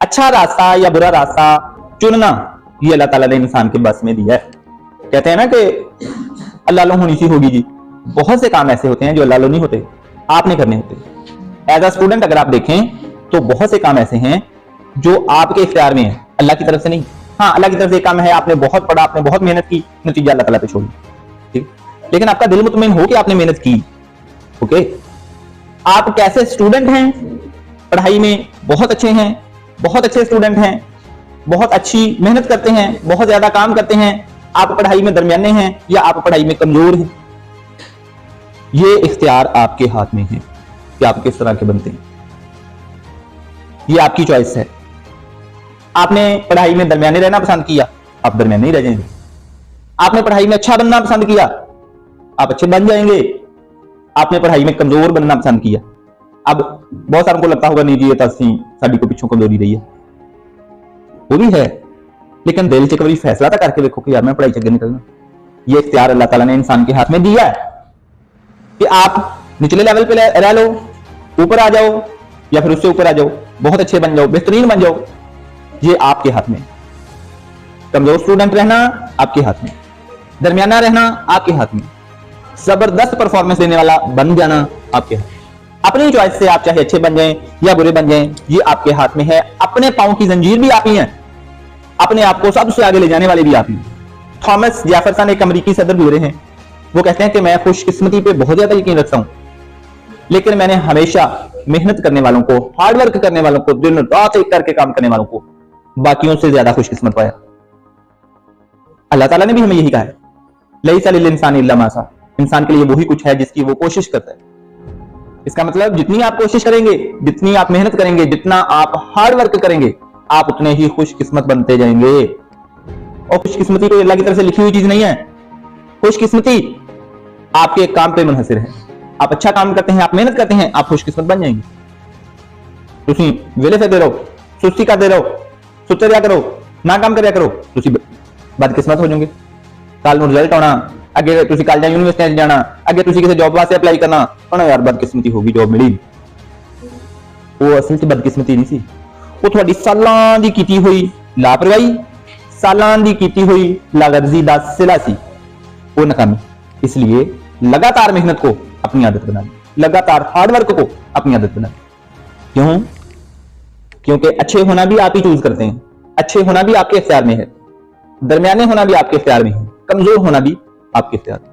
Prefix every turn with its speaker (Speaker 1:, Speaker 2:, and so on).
Speaker 1: अच्छा रास्ता या बुरा रास्ता चुनना ये अल्लाह ताला ने इंसान के बस में दिया है। कहते हैं ना कि अल्लाह होनी सी होगी जी। बहुत से काम ऐसे होते हैं जो अल्लाह नहीं होते, आपने करने होते। एज अ स्टूडेंट अगर आप देखें तो बहुत से काम ऐसे हैं जो आपके इख्तियार में है, अल्लाह की तरफ से नहीं। हाँ, अल्लाह की तरफ से काम है, आपने बहुत पढ़ा, आपने बहुत मेहनत की, नतीजा अल्लाह ताला पे छोड़ दिया, ठीक। लेकिन आपका दिल मुतमईन हो कि आपने मेहनत की, ओके। आप कैसे स्टूडेंट हैं, पढ़ाई में बहुत अच्छे हैं, बहुत अच्छे स्टूडेंट हैं, बहुत अच्छी मेहनत करते हैं, बहुत ज्यादा काम करते हैं, आप पढ़ाई में दरमियाने हैं या आप पढ़ाई में कमजोर हैं, ये इख्तियार आपके हाथ में है कि आप किस तरह के बनते हैं। ये आपकी चॉइस है। आपने पढ़ाई में दरमियाने रहना पसंद किया, आप दरमियाने ही रह जाएंगे। आपने पढ़ाई में अच्छा बनना पसंद किया, आप अच्छे बन जाएंगे। आपने पढ़ाई में कमजोर बनना पसंद किया, अब बहुत सारों को लगता होगा नहीं जी ये तो साड़ी को पिछों कमजोरी रही है, वो भी है, लेकिन दिल च कभी फैसला तो करके देखो कि यार मैं पढ़ाई से निकलना। ये इख्तियार अल्लाह ताला ने इंसान के हाथ में दिया है कि आप निचले लेवल पे रह लो, ऊपर आ जाओ या फिर उससे ऊपर आ जाओ, बहुत अच्छे बन जाओ, बेहतरीन बन जाओ, ये आपके हाथ में। कमजोर स्टूडेंट रहना आपके हाथ में, दरमियाना रहना आपके हाथ में, जबरदस्त परफॉर्मेंस देने वाला बन जाना आपके हाथ में। अपनी चॉइस से आप चाहे अच्छे बन जाएं या बुरे बन जाएं, ये आपके हाथ में है। अपने पांव की जंजीर भी आप ही हैं, अपने आप को सबसे आगे ले जाने वाले भी आप ही। थॉमस जेफरसन एक अमेरिकी सदर गुजरे हैं, वो कहते हैं कि मैं खुशकिस्मती पे बहुत ज्यादा यकीन रखता हूं, लेकिन मैंने हमेशा मेहनत करने वालों को, हार्डवर्क करने वालों को, दिन रात एक करके काम करने वालों को बाकियों से ज्यादा खुशकिस्मत पाया। अल्लाह ताला ने भी हमें यही कहा है, लैसा लिल इंसानी इल्ला मा सा, इंसान के लिए वही कुछ है जिसकी वो कोशिश करता है। इसका मतलब जितनी आप कोशिश करेंगे, जितनी आप मेहनत करेंगे, जितना आप हार्ड वर्क करेंगे, आप उतने ही खुशकिस्मत बनते जाएंगे। और खुशकिस्मती कोई अल्लाह की तरफ से लिखी हुई चीज नहीं है। खुशकिस्मती आपके काम पे मुनहसिर है। आप अच्छा काम करते हैं, आप मेहनत करते हैं, आप खुशकिस्मत बन जाएंगे। तुसी वेले फिरदे रहो, सुस्ती करते रहो, सुते रहा करो, ना काम करया करो, तुसी बदकिस्मत हो जाओगे। कल नूं रिजल्ट आना, अगे तुसी कॉलेजां यूनिवर्सिटियां जाना, अगे तुसी किसी जॉब वास्ते अप्लाई करना, होना यार बदकिस्मती होगी, जॉब मिली। वो असल च बदकिस्मती नहीं सी, वो थोड़ी सालां दी कीती हुई लापरवाही, सालां दी कीती हुई लागर्जी दा सिला सी, वो नाकामी। इसलिए लगातार मेहनत को अपनी आदत बना ली, लगातार हार्डवर्क को अपनी आदत बना ली। क्यों? क्योंकि अच्छे होना भी आप ही चूज करते हैं, अच्छे होना भी आपके इख्तियार में है, दरमियाने होना भी आपके इख्तियार में है, कमजोर होना भी आपके इख्तियार में।